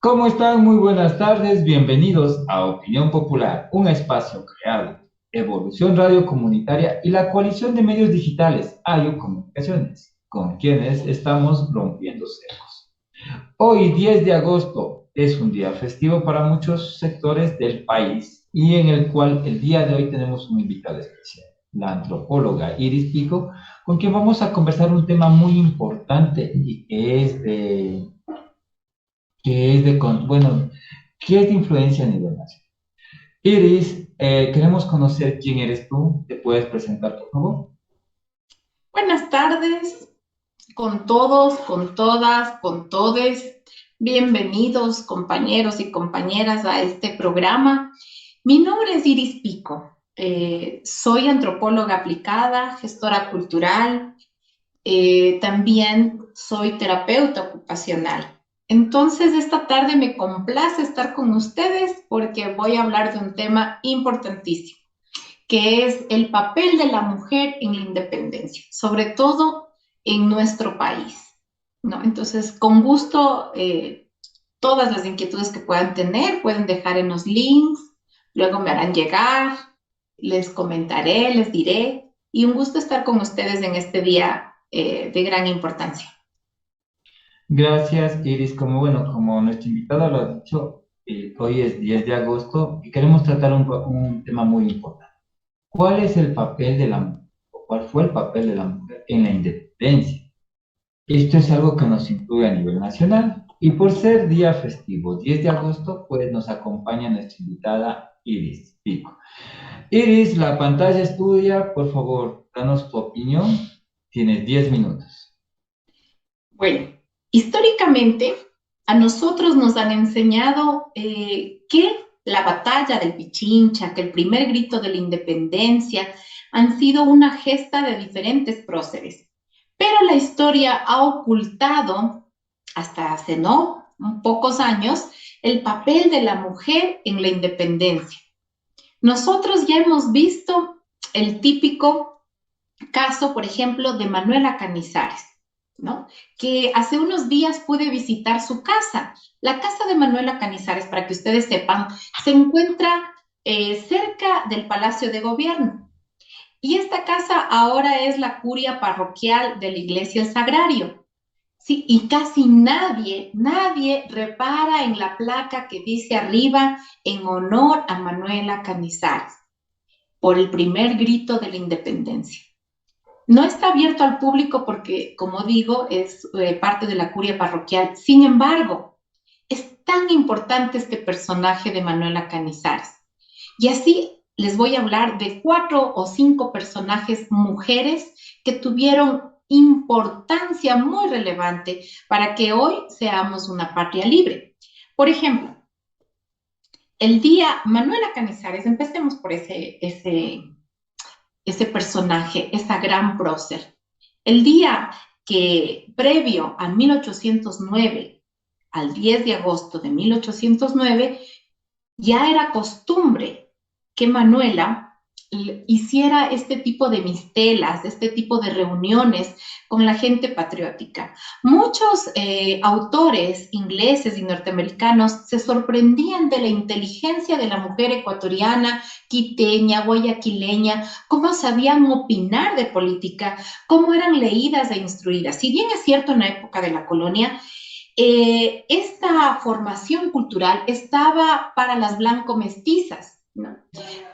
¿Cómo están? Muy buenas tardes. Bienvenidos a Opinión Popular, un espacio creado, Evolución Radio Comunitaria y la coalición de medios digitales, AYO Comunicaciones, con quienes estamos rompiendo cercos. Hoy, 10 de agosto, es un día festivo para muchos sectores del país y en el cual el día de hoy tenemos un invitado especial, la antropóloga Iris Pico, con quien vamos a conversar un tema muy importante y bueno, que es de influencia a nivel nacional. Iris, queremos conocer quién eres tú. ¿Te puedes presentar, por favor? Buenas tardes con todos, con todas, con todes. Bienvenidos compañeros y compañeras a este programa. Mi nombre es Iris Pico. Soy antropóloga aplicada, gestora cultural, también soy terapeuta ocupacional. Entonces, esta tarde me complace estar con ustedes porque voy a hablar de un tema importantísimo, que es el papel de la mujer en la independencia, sobre todo en nuestro país, ¿no? Entonces, con gusto, todas las inquietudes que puedan tener, pueden dejar en los links, luego me harán llegar, les comentaré, les diré, y un gusto estar con ustedes en este día de gran importancia. Gracias, Iris. Como nuestro invitado lo ha dicho, hoy es 10 de agosto y queremos tratar un tema muy importante. ¿Cuál es el papel de la mujer? ¿O cuál fue el papel de la mujer en la independencia? Esto es algo que nos incluye a nivel nacional y por ser día festivo, 10 de agosto, pues nos acompaña nuestra invitada Iris Pico. Iris, la pantalla es tuya. Por favor, danos tu opinión. Tienes 10 minutos. Bueno, históricamente a nosotros nos han enseñado que la batalla del Pichincha, que el primer grito de la independencia han sido una gesta de diferentes próceres. Pero la historia ha ocultado, hasta hace no pocos años, el papel de la mujer en la independencia. Nosotros ya hemos visto el típico caso, por ejemplo, de Manuela Canizares, ¿no? Que hace unos días pude visitar su casa. La casa de Manuela Canizares, para que ustedes sepan, se encuentra cerca del Palacio de Gobierno. Y esta casa ahora es la curia parroquial de la Iglesia El Sagrario. Sí, y casi nadie repara en la placa que dice arriba en honor a Manuela Canizares por el primer grito de la independencia. No está abierto al público porque, como digo, es parte de la curia parroquial. Sin embargo, es tan importante este personaje de Manuela Canizares. Y así les voy a hablar de 4 o 5 personajes mujeres que tuvieron importancia muy relevante para que hoy seamos una patria libre. Por ejemplo, el día Manuela Canizares, empecemos por ese personaje, esa gran prócer. El día que previo a 1809, al 10 de agosto de 1809, ya era costumbre que Manuela hiciera este tipo de mistelas, este tipo de reuniones con la gente patriótica. Muchos autores ingleses y norteamericanos se sorprendían de la inteligencia de la mujer ecuatoriana, quiteña, guayaquileña, cómo sabían opinar de política, cómo eran leídas e instruidas. Si bien es cierto en la época de la colonia, esta formación cultural estaba para las blanco-mestizas, ¿no?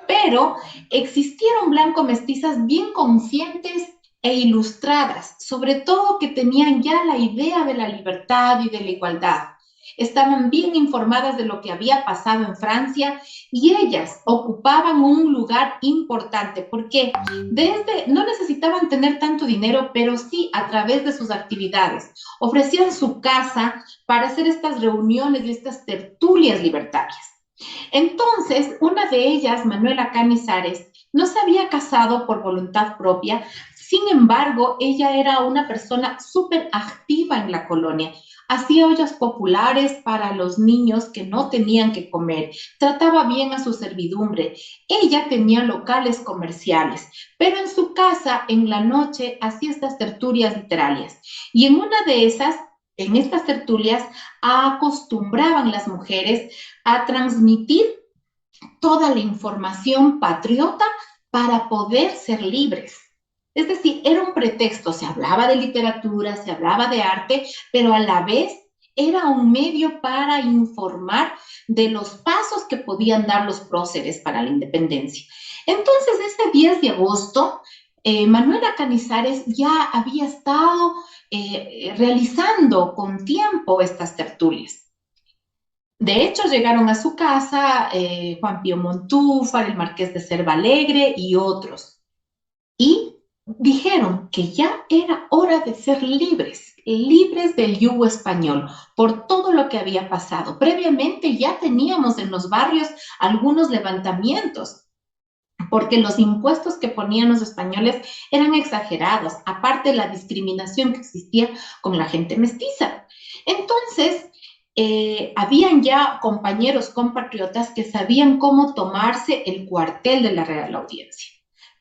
Pero existieron blanco-mestizas bien conscientes e ilustradas, sobre todo que tenían ya la idea de la libertad y de la igualdad. Estaban bien informadas de lo que había pasado en Francia y ellas ocupaban un lugar importante porque no necesitaban tener tanto dinero, pero sí a través de sus actividades. Ofrecían su casa para hacer estas reuniones y estas tertulias libertarias. Entonces, una de ellas, Manuela Canizares, no se había casado por voluntad propia. Sin embargo, ella era una persona súper activa en la colonia. Hacía ollas populares para los niños que no tenían que comer. Trataba bien a su servidumbre. Ella tenía locales comerciales, pero en su casa, en la noche, hacía estas tertulias literarias. Y en una de esas, en estas tertulias acostumbraban las mujeres a transmitir toda la información patriota para poder ser libres. Es decir, era un pretexto, se hablaba de literatura, se hablaba de arte, pero a la vez era un medio para informar de los pasos que podían dar los próceres para la independencia. Entonces, ese 10 de agosto, Manuela Canizares ya había estado realizando con tiempo estas tertulias. De hecho, llegaron a su casa Juan Pío Montúfar, el Marqués de Cervalegre y otros. Y dijeron que ya era hora de ser libres, libres del yugo español, por todo lo que había pasado. Previamente ya teníamos en los barrios algunos levantamientos, porque los impuestos que ponían los españoles eran exagerados, aparte de la discriminación que existía con la gente mestiza. Entonces, habían ya compañeros compatriotas que sabían cómo tomarse el cuartel de la Real Audiencia,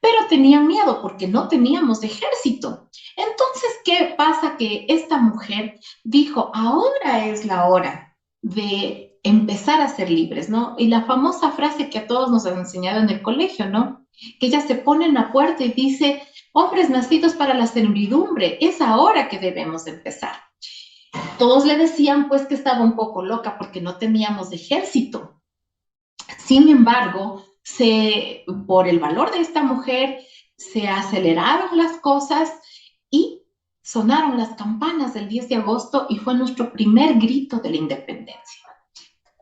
pero tenían miedo porque no teníamos ejército. Entonces, ¿qué pasa? Que esta mujer dijo, ahora es la hora de empezar a ser libres, ¿no? Y la famosa frase que a todos nos han enseñado en el colegio, ¿no? Que ella se pone en la puerta y dice, hombres nacidos para la servidumbre, es ahora que debemos empezar. Todos le decían pues que estaba un poco loca porque no teníamos ejército. Sin embargo, por el valor de esta mujer, se aceleraron las cosas y sonaron las campanas del 10 de agosto y fue nuestro primer grito de la independencia.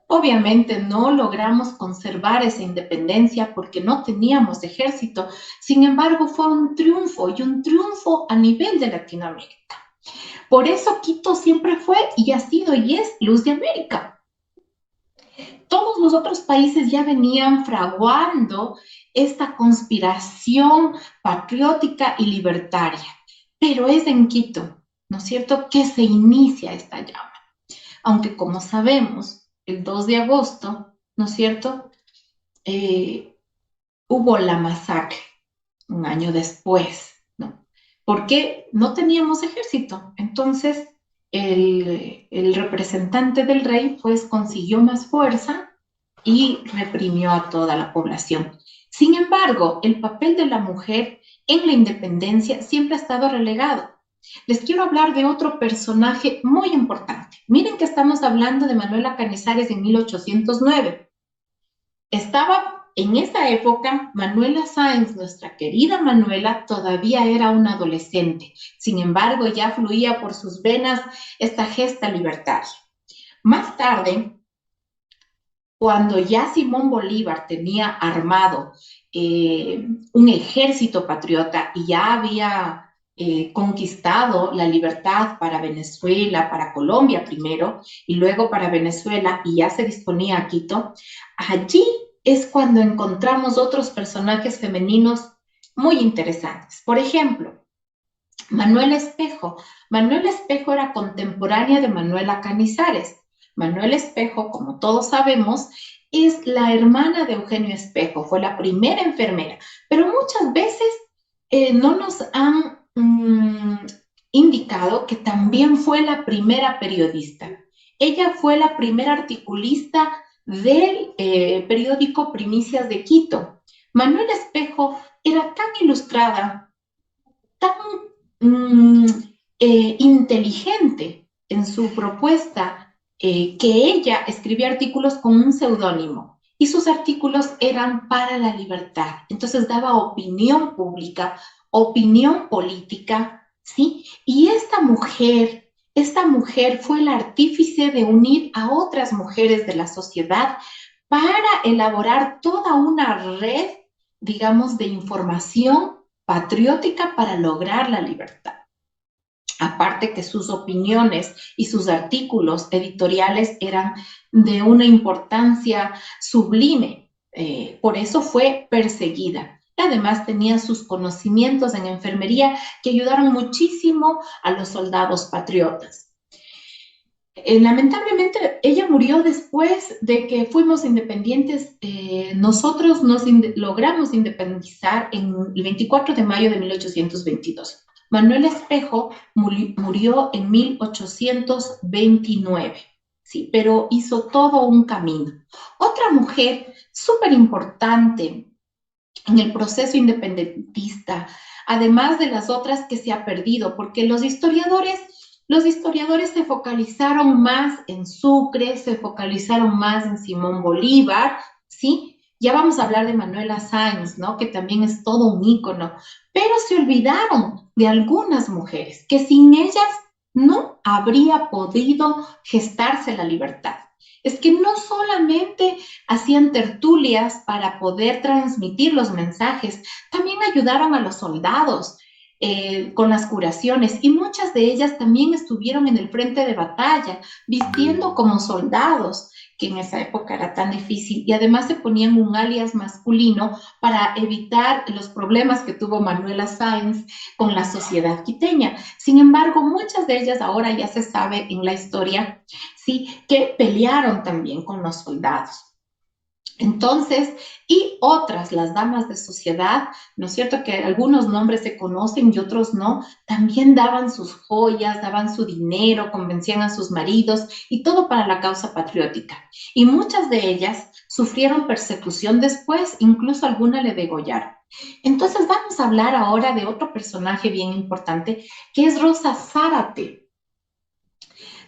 Obviamente no logramos conservar esa independencia porque no teníamos ejército. Sin embargo, fue un triunfo y un triunfo a nivel de Latinoamérica. Por eso Quito siempre fue y ha sido y es luz de América. Todos los otros países ya venían fraguando esta conspiración patriótica y libertaria, pero es en Quito, ¿no es cierto?, que se inicia esta llama. Aunque como sabemos, el 2 de agosto, ¿no es cierto?, hubo la masacre un año después, ¿no? Porque no teníamos ejército. Entonces, el representante del rey, pues, consiguió más fuerza y reprimió a toda la población. Sin embargo, el papel de la mujer en la independencia siempre ha estado relegado. Les quiero hablar de otro personaje muy importante. Miren que estamos hablando de Manuela Canizares en 1809. Estaba en esa época, Manuela Sáenz, nuestra querida Manuela, todavía era una adolescente. Sin embargo, ya fluía por sus venas esta gesta libertaria. Más tarde, cuando ya Simón Bolívar tenía armado un ejército patriota y ya había conquistado la libertad para Venezuela, para Colombia primero, y luego para Venezuela, y ya se disponía a Quito, allí es cuando encontramos otros personajes femeninos muy interesantes. Por ejemplo, Manuela Espejo. Manuela Espejo era contemporánea de Manuela Canizares. Manuela Espejo, como todos sabemos, es la hermana de Eugenio Espejo, fue la primera enfermera, pero muchas veces no nos han indicado que también fue la primera periodista. Ella fue la primera articulista del periódico Primicias de Quito. Manuela Espejo era tan ilustrada, tan inteligente en su propuesta, que ella escribía artículos con un seudónimo y sus artículos eran para la libertad. Entonces daba opinión pública, opinión política, ¿sí? Y esta mujer fue el artífice de unir a otras mujeres de la sociedad para elaborar toda una red, digamos, de información patriótica para lograr la libertad. Aparte que sus opiniones y sus artículos editoriales eran de una importancia sublime, por eso fue perseguida. Además tenía sus conocimientos en enfermería que ayudaron muchísimo a los soldados patriotas. Lamentablemente ella murió después de que fuimos independientes. Nosotros logramos independizar en el 24 de mayo de 1822. Manuel Espejo murió en 1829, sí, pero hizo todo un camino. Otra mujer súper importante en el proceso independentista, además de las otras que se ha perdido, porque los historiadores se focalizaron más en Sucre, se focalizaron más en Simón Bolívar, ¿sí? Ya vamos a hablar de Manuela Sáenz, ¿no? Que también es todo un ícono, pero se olvidaron de algunas mujeres que sin ellas no habría podido gestarse la libertad. Es que no solamente hacían tertulias para poder transmitir los mensajes, también ayudaron a los soldados con las curaciones y muchas de ellas también estuvieron en el frente de batalla, vistiendo como soldados, que en esa época era tan difícil, y además se ponían un alias masculino para evitar los problemas que tuvo Manuela Sáenz con la sociedad quiteña. Sin embargo, muchas de ellas ahora ya se sabe en la historia, sí, que pelearon también con los soldados. Entonces, y otras, las damas de sociedad, ¿no es cierto? Que algunos nombres se conocen y otros no, también daban sus joyas, daban su dinero, convencían a sus maridos y todo para la causa patriótica. Y muchas de ellas sufrieron persecución después, incluso alguna le degollaron. Entonces, vamos a hablar ahora de otro personaje bien importante, que es Rosa Zárate.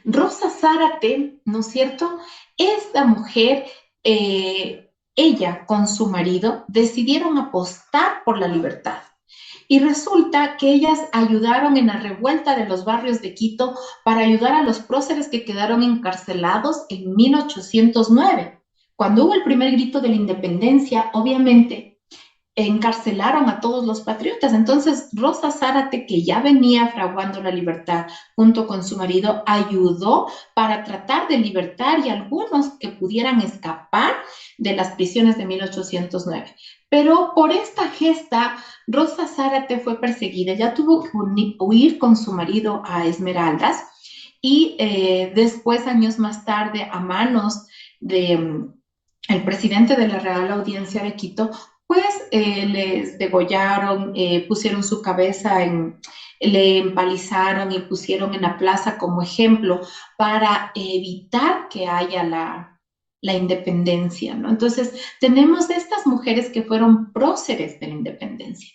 Rosa Zárate, ¿no es cierto? Esta mujer, ella con su marido decidieron apostar por la libertad. Y resulta que ellas ayudaron en la revuelta de los barrios de Quito para ayudar a los próceres que quedaron encarcelados en 1809. Cuando hubo el primer grito de la independencia, obviamente encarcelaron a todos los patriotas. Entonces, Rosa Zárate, que ya venía fraguando la libertad junto con su marido, ayudó para tratar de libertar y algunos que pudieran escapar de las prisiones de 1809. Pero por esta gesta, Rosa Zárate fue perseguida, ya tuvo que huir con su marido a Esmeraldas y después, años más tarde, a manos de el presidente de la Real Audiencia de Quito, pues les degollaron, pusieron su cabeza le empalizaron y pusieron en la plaza como ejemplo para evitar que haya la independencia, ¿no? Entonces, tenemos estas mujeres que fueron próceres de la independencia.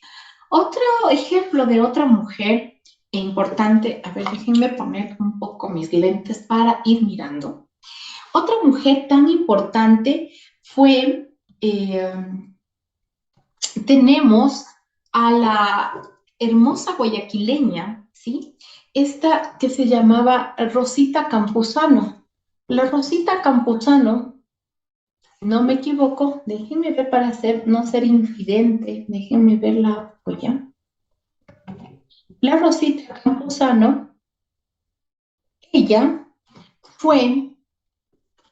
Otro ejemplo de otra mujer importante, a ver, déjenme poner un poco mis lentes para ir mirando. Otra mujer tan importante fue, tenemos a la hermosa guayaquileña, ¿sí? Esta que se llamaba Rosita Campuzano. La Rosita Campuzano, no me equivoco, déjenme ver para no ser infidente, déjenme ver la joya. La Rosita Campuzano, ella fue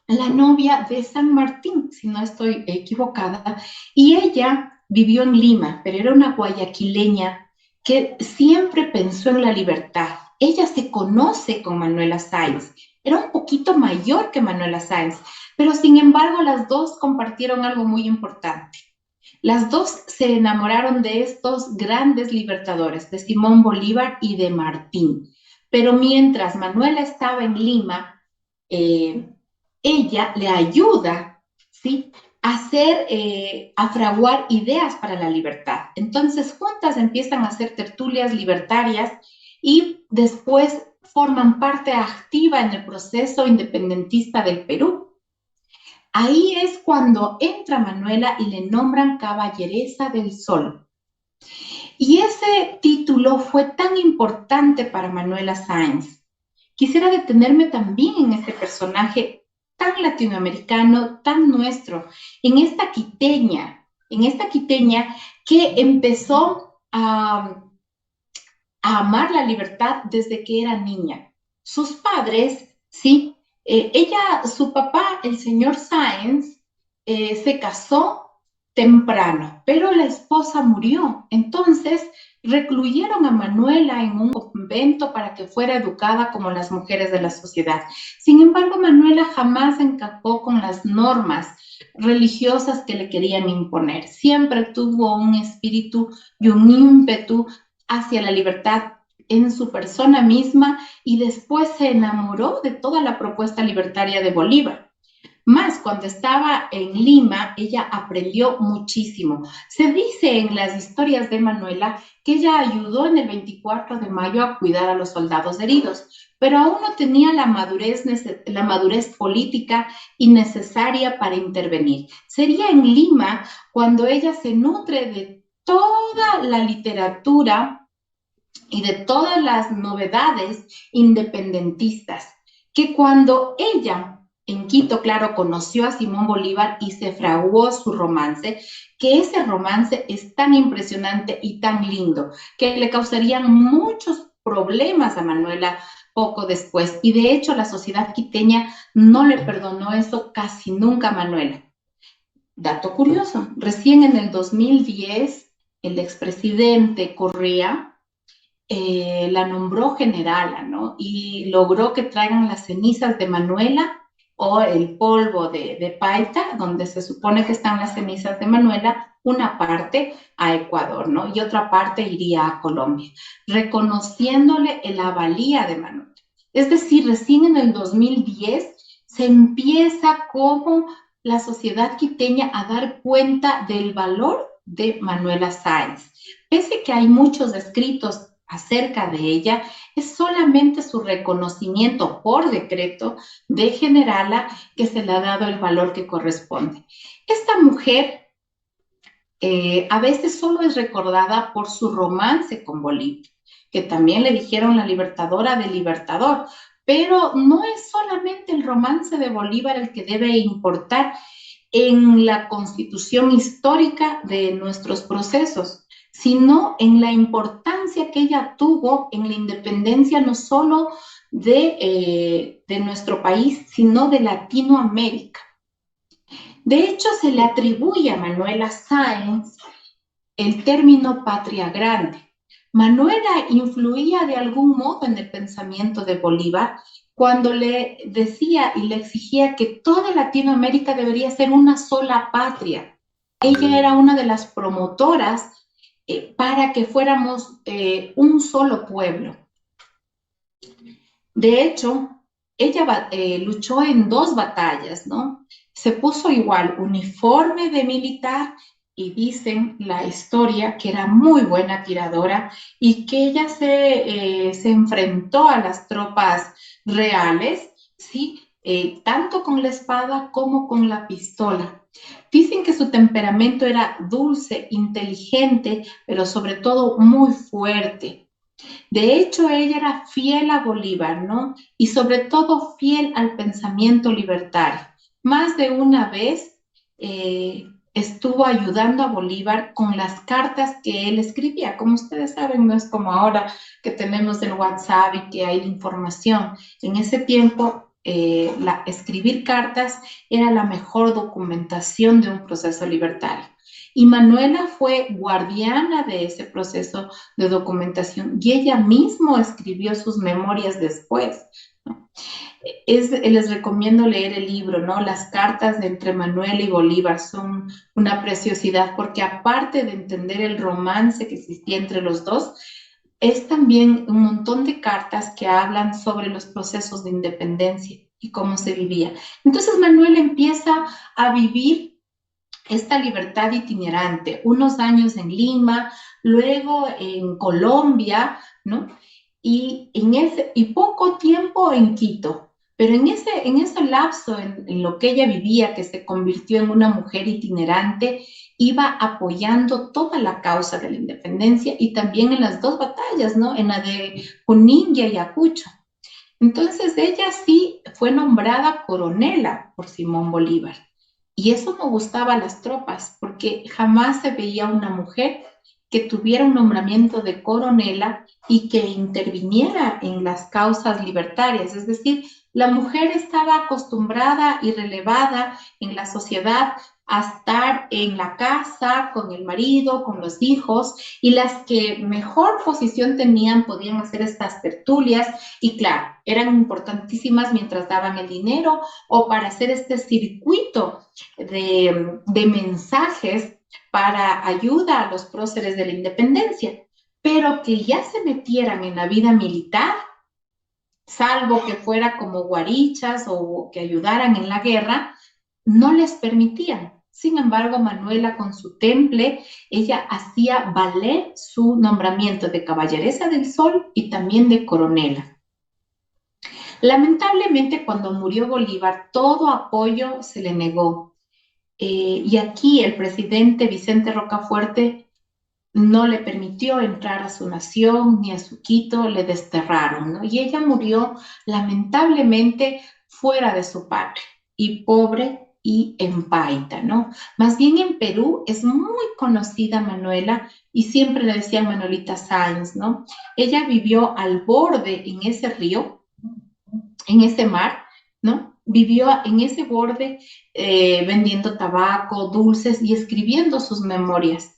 la novia de San Martín, si no estoy equivocada, y ella vivió en Lima, pero era una guayaquileña que siempre pensó en la libertad. Ella se conoce con Manuela Sáenz, era un poquito mayor que Manuela Sáenz, pero sin embargo las dos compartieron algo muy importante. Las dos se enamoraron de estos grandes libertadores, de Simón Bolívar y de Martín. Pero mientras Manuela estaba en Lima, ella le ayuda, ¿sí? A fraguar ideas para la libertad. Entonces, juntas empiezan a hacer tertulias libertarias y después forman parte activa en el proceso independentista del Perú. Ahí es cuando entra Manuela y le nombran Caballeresa del Sol. Y ese título fue tan importante para Manuela Sáenz. Quisiera detenerme también en este personaje tan latinoamericano, tan nuestro, en esta quiteña que empezó a amar la libertad desde que era niña. Sus padres, sí, su papá, el señor Sáenz, se casó temprano, pero la esposa murió. Entonces recluyeron a Manuela en un convento para que fuera educada como las mujeres de la sociedad. Sin embargo, Manuela jamás encajó con las normas religiosas que le querían imponer. Siempre tuvo un espíritu y un ímpetu hacia la libertad en su persona misma y después se enamoró de toda la propuesta libertaria de Bolívar. Más, cuando estaba en Lima, ella aprendió muchísimo. Se dice en las historias de Manuela que ella ayudó en el 24 de mayo a cuidar a los soldados heridos, pero aún no tenía la madurez política y necesaria para intervenir. Sería en Lima cuando ella se nutre de toda la literatura y de todas las novedades independentistas, que cuando ella en Quito, claro, conoció a Simón Bolívar y se fraguó su romance, que ese romance es tan impresionante y tan lindo, que le causarían muchos problemas a Manuela poco después. Y de hecho, la sociedad quiteña no le perdonó eso casi nunca a Manuela. Dato curioso, recién en el 2010, el expresidente Correa la nombró generala, ¿no? Y logró que traigan las cenizas de Manuela o el polvo de Paita, donde se supone que están las cenizas de Manuela, una parte a Ecuador, ¿no? Y otra parte iría a Colombia, reconociéndole la valía de Manuela. Es decir, recién en el 2010 se empieza como la sociedad quiteña a dar cuenta del valor de Manuela Sáenz. Pese que hay muchos escritos acerca de ella, es solamente su reconocimiento por decreto de generala que se le ha dado el valor que corresponde. Esta mujer a veces solo es recordada por su romance con Bolívar, que también le dijeron la libertadora del libertador, pero no es solamente el romance de Bolívar el que debe importar en la constitución histórica de nuestros procesos, sino en la importancia que ella tuvo en la independencia no solo de nuestro país, sino de Latinoamérica. De hecho, se le atribuye a Manuela Sáenz el término patria grande. Manuela influía de algún modo en el pensamiento de Bolívar cuando le decía y le exigía que toda Latinoamérica debería ser una sola patria. Ella era una de las promotoras para que fuéramos un solo pueblo. De hecho, ella luchó en 2 batallas, ¿no? Se puso igual uniforme de militar y dicen la historia que era muy buena tiradora y que ella se enfrentó a las tropas reales, ¿sí? Tanto con la espada como con la pistola. Dicen que su temperamento era dulce, inteligente, pero sobre todo muy fuerte. De hecho, ella era fiel a Bolívar, ¿no? Y sobre todo fiel al pensamiento libertario. Más de una vez estuvo ayudando a Bolívar con las cartas que él escribía. Como ustedes saben, no es como ahora que tenemos el WhatsApp y que hay información. En ese tiempo, escribir cartas era la mejor documentación de un proceso libertario. Y Manuela fue guardiana de ese proceso de documentación y ella misma escribió sus memorias después, ¿no? Les recomiendo leer el libro, ¿no? Las cartas de entre Manuela y Bolívar son una preciosidad porque aparte de entender el romance que existía entre los dos, es también un montón de cartas que hablan sobre los procesos de independencia y cómo se vivía. Entonces Manuela empieza a vivir esta libertad itinerante, unos años en Lima, luego en Colombia, ¿no? Y poco tiempo en Quito. Pero en ese lapso, en lo que ella vivía, que se convirtió en una mujer itinerante, iba apoyando toda la causa de la independencia y también en las 2 batallas, ¿no? En la de Junín y Ayacucho. Entonces ella sí fue nombrada coronela por Simón Bolívar. Y eso no gustaba a las tropas, porque jamás se veía una mujer que tuviera un nombramiento de coronela y que interviniera en las causas libertarias. Es decir, la mujer estaba acostumbrada y relevada en la sociedad a estar en la casa con el marido, con los hijos, y las que mejor posición tenían podían hacer estas tertulias, y claro, eran importantísimas mientras daban el dinero o para hacer este circuito de mensajes para ayuda a los próceres de la independencia. pero que ya se metieran en la vida militar, salvo que fuera como guarichas o que ayudaran en la guerra, no les permitían. Sin embargo, Manuela con su temple, ella hacía valer su nombramiento de caballeresa del Sol y también de coronela. Lamentablemente, cuando murió Bolívar, todo apoyo se le negó. Y aquí el presidente Vicente Rocafuerte no le permitió entrar a su nación ni a su Quito, le desterraron, ¿no? Y ella murió lamentablemente fuera de su patria y pobre y en Paita, ¿no? Más bien en Perú es muy conocida Manuela y siempre le decían Manuelita Sáenz, ¿no? Ella vivió al borde en ese río, en ese mar, ¿no? Vivió en ese borde vendiendo tabaco, dulces y escribiendo sus memorias.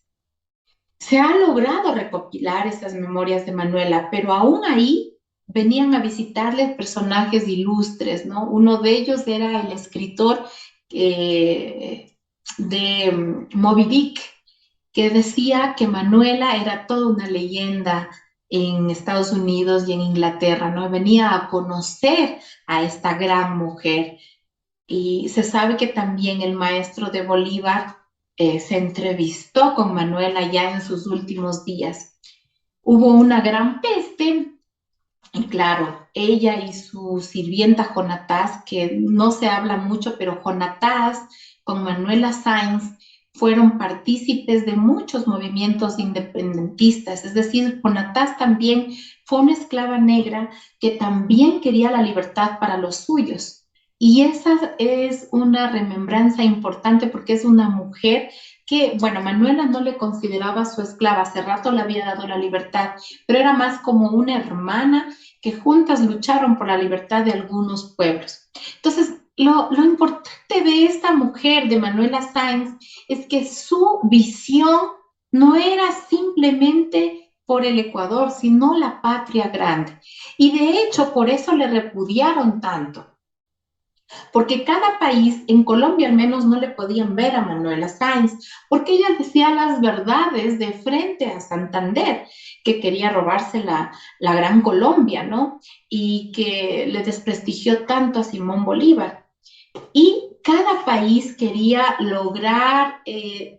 Se ha logrado recopilar esas memorias de Manuela, pero aún ahí venían a visitarle personajes ilustres, ¿no? Uno de ellos era el escritor de Moby Dick, que decía que Manuela era toda una leyenda en Estados Unidos y en Inglaterra, ¿no? Venía a conocer a esta gran mujer. Y se sabe que también el maestro de Bolívar se entrevistó con Manuela ya en sus últimos días. Hubo una gran peste, y claro, ella y su sirvienta Jonatás, que no se habla mucho, pero Jonatás con Manuela Sáenz fueron partícipes de muchos movimientos independentistas, es decir, Jonatás también fue una esclava negra que también quería la libertad para los suyos. Y esa es una remembranza importante porque es una mujer que, bueno, Manuela no le consideraba su esclava, hace rato le había dado la libertad, pero era más como una hermana que juntas lucharon por la libertad de algunos pueblos. Entonces, lo importante de esta mujer, de Manuela Sáenz, es que su visión no era simplemente por el Ecuador, sino la patria grande. Y de hecho, por eso le repudiaron tanto. Porque cada país, en Colombia al menos, no le podían ver a Manuela Sáenz, porque ella decía las verdades de frente a Santander, que quería robarse la Gran Colombia, ¿no? Y que le desprestigió tanto a Simón Bolívar. Y cada país quería lograr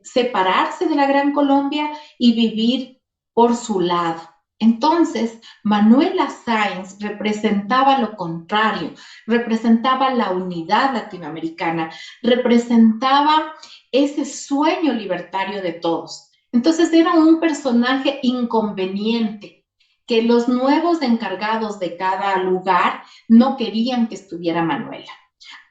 separarse de la Gran Colombia y vivir por su lado. Entonces, Manuela Sáenz representaba lo contrario, representaba la unidad latinoamericana, representaba ese sueño libertario de todos. Entonces, era un personaje inconveniente que los nuevos encargados de cada lugar no querían que estuviera Manuela.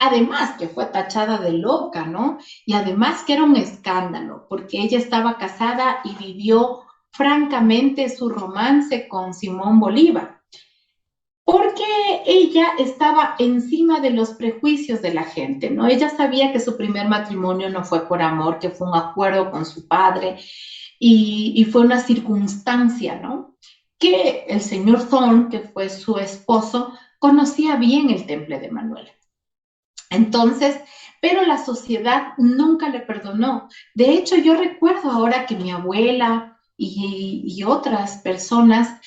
Además que fue tachada de loca, ¿no? Y además que era un escándalo, porque ella estaba casada y vivió francamente su romance con Simón Bolívar, porque ella estaba encima de los prejuicios de la gente, ¿no? Ella sabía que su primer matrimonio no fue por amor, que fue un acuerdo con su padre y fue una circunstancia, ¿no? Que el señor Thorne, que fue su esposo, conocía bien el temple de Manuela. Entonces, pero la sociedad nunca le perdonó. De hecho, yo recuerdo ahora que mi abuela y otras personas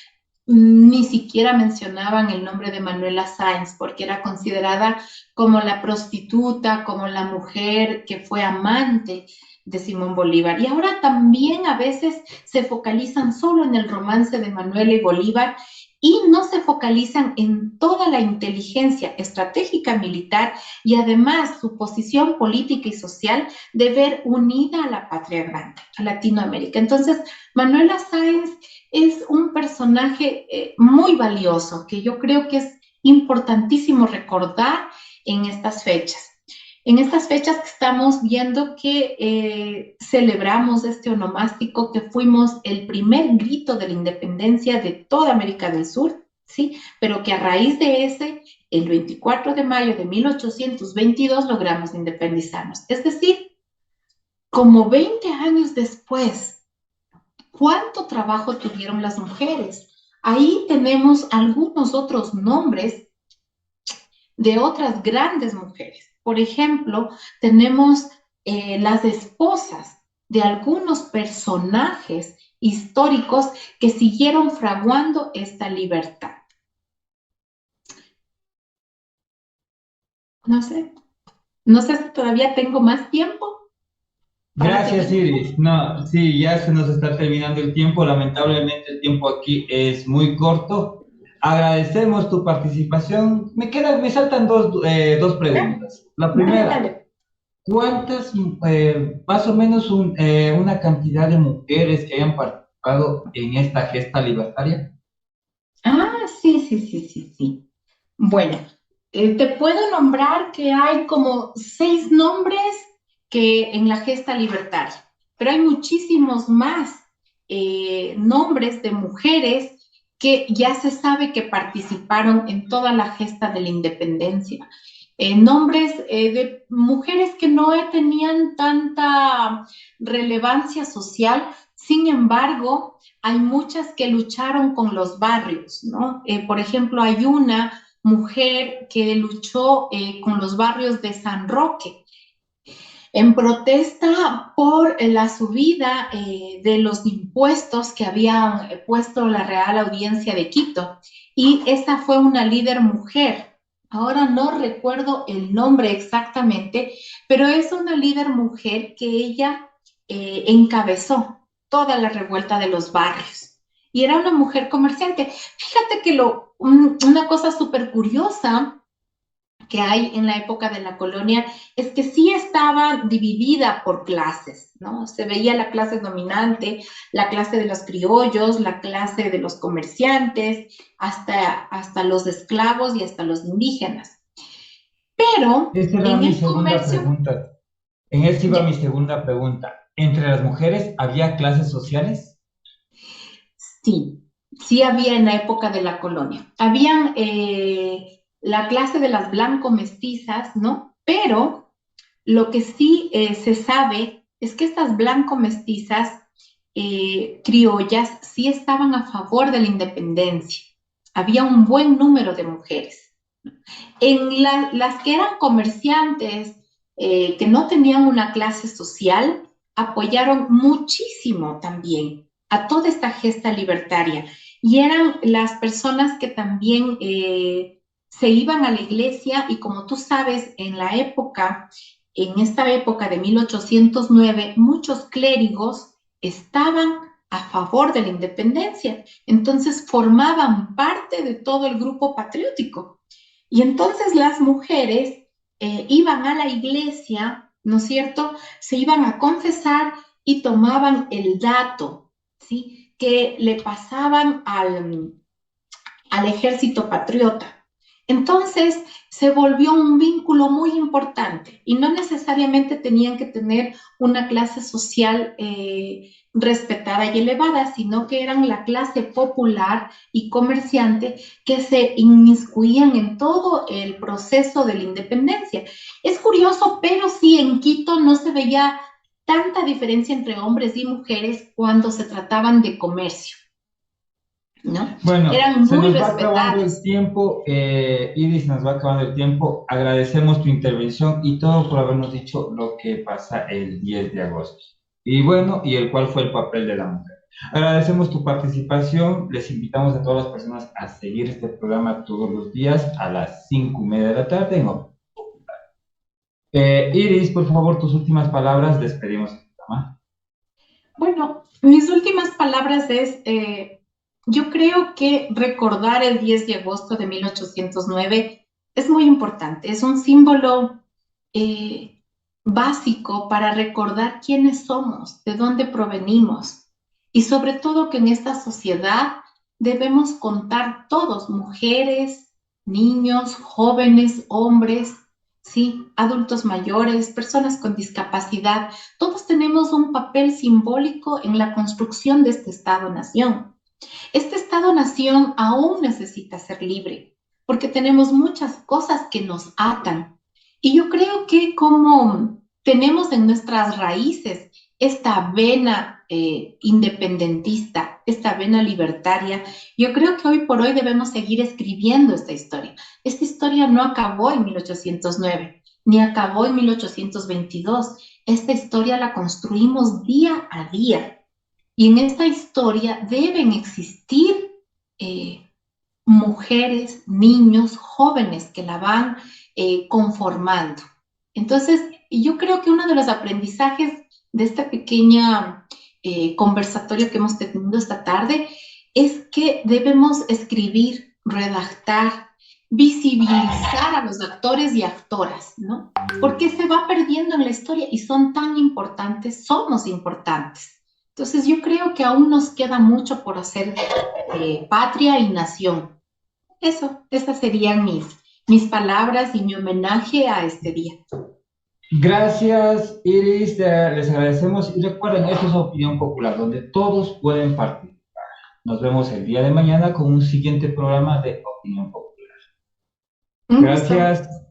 ni siquiera mencionaban el nombre de Manuela Sáenz porque era considerada como la prostituta, como la mujer que fue amante de Simón Bolívar. Y ahora también a veces se focalizan solo en el romance de Manuela y Bolívar y no se focalizan en toda la inteligencia estratégica militar y además su posición política y social de ver unida a la patria grande, a Latinoamérica. Entonces, Manuela Sáenz es un personaje muy valioso que yo creo que es importantísimo recordar en estas fechas. En estas fechas que estamos viendo que celebramos este onomástico, que fuimos el primer grito de la independencia de toda América del Sur, ¿sí? Pero que a raíz de ese, el 24 de mayo de 1822 logramos independizarnos. Es decir, como 20 años después, ¿cuánto trabajo tuvieron las mujeres? Ahí tenemos algunos otros nombres de otras grandes mujeres. Por ejemplo, tenemos las esposas de algunos personajes históricos que siguieron fraguando esta libertad. No sé si todavía tengo más tiempo para Gracias, seguir. Iris. No, sí, ya se nos está terminando el tiempo. Lamentablemente el tiempo aquí es muy corto. Agradecemos tu participación. Me saltan dos Dale, preguntas. La dale, primera, dale. ¿cuántas, más o menos una cantidad de mujeres que hayan participado en esta gesta libertaria? Ah, sí, sí, sí, sí, sí. Bueno, te puedo nombrar que hay como 6 nombres que en la gesta libertaria, pero hay muchísimos más nombres de mujeres que ya se sabe que participaron en toda la gesta de la independencia. Nombres de mujeres que no tenían tanta relevancia social, sin embargo, hay muchas que lucharon con los barrios, ¿no? Por ejemplo, hay una mujer que luchó con los barrios de San Roque en protesta por la subida de los impuestos que habían puesto la Real Audiencia de Quito. Y esa fue una líder mujer. Ahora no recuerdo el nombre exactamente, pero es una líder mujer que ella encabezó toda la revuelta de los barrios. Y era una mujer comerciante. Fíjate que una cosa súper curiosa que hay en la época de la colonia es que sí estaba dividida por clases, ¿no? Se veía la clase dominante, la clase de los criollos, la clase de los comerciantes, hasta los esclavos y hasta los indígenas. Pero Esa era en mi el segunda comercio, pregunta. En esa iba ya, mi segunda pregunta. ¿Entre las mujeres había clases sociales? sí, sí había en la época de la colonia. Habían la clase de las blanco-mestizas, ¿no? Pero lo que sí se sabe es que estas blanco-mestizas criollas sí estaban a favor de la independencia. Había un buen número de mujeres. Las que eran comerciantes, que no tenían una clase social, apoyaron muchísimo también a toda esta gesta libertaria. Y eran las personas que también se iban a la iglesia y como tú sabes, en esta época de 1809, muchos clérigos estaban a favor de la independencia. Entonces formaban parte de todo el grupo patriótico. Y entonces las mujeres iban a la iglesia, ¿no es cierto? Se iban a confesar y tomaban el dato, ¿sí? Que le pasaban al ejército patriota. Entonces se volvió un vínculo muy importante y no necesariamente tenían que tener una clase social respetada y elevada, sino que eran la clase popular y comerciante que se inmiscuían en todo el proceso de la independencia. Es curioso, pero sí en Quito no se veía tanta diferencia entre hombres y mujeres cuando se trataban de comercio, ¿no? Bueno, Eran se muy nos va acabando el respetados. tiempo, Iris, nos va acabando el tiempo. Agradecemos tu intervención y todo por habernos dicho lo que pasa el 10 de agosto. Y bueno, y el cuál fue el papel de la mujer. Agradecemos tu participación. Les invitamos a todas las personas a seguir este programa todos los días a las 5:30 de la tarde. ¿No? Iris, por favor, tus últimas palabras. Despedimos el programa. Bueno, mis últimas palabras es, yo creo que recordar el 10 de agosto de 1809 es muy importante, es un símbolo eh, básico para recordar quiénes somos, de dónde provenimos y sobre todo que en esta sociedad debemos contar todos, mujeres, niños, jóvenes, hombres, sí, adultos mayores, personas con discapacidad. Todos tenemos un papel simbólico en la construcción de este Estado-nación. Este Estado-nación aún necesita ser libre, porque tenemos muchas cosas que nos atan. Y yo creo que como tenemos en nuestras raíces esta vena independentista, esta vena libertaria, yo creo que hoy por hoy debemos seguir escribiendo esta historia. Esta historia no acabó en 1809, ni acabó en 1822. Esta historia la construimos día a día. Y en esta historia deben existir mujeres, niños, jóvenes que la van conformando. Entonces, yo creo que uno de los aprendizajes de esta pequeña conversatorio que hemos tenido esta tarde es que debemos escribir, redactar, visibilizar a los actores y actoras, ¿no? Porque se va perdiendo en la historia y son tan importantes, somos importantes. Entonces yo creo que aún nos queda mucho por hacer patria y nación. Eso, esas serían mis palabras y mi homenaje a este día. Gracias, Iris, les agradecemos y recuerden, esto es Opinión Popular, donde todos pueden participar. Nos vemos el día de mañana con un siguiente programa de Opinión Popular. Un gusto. Gracias.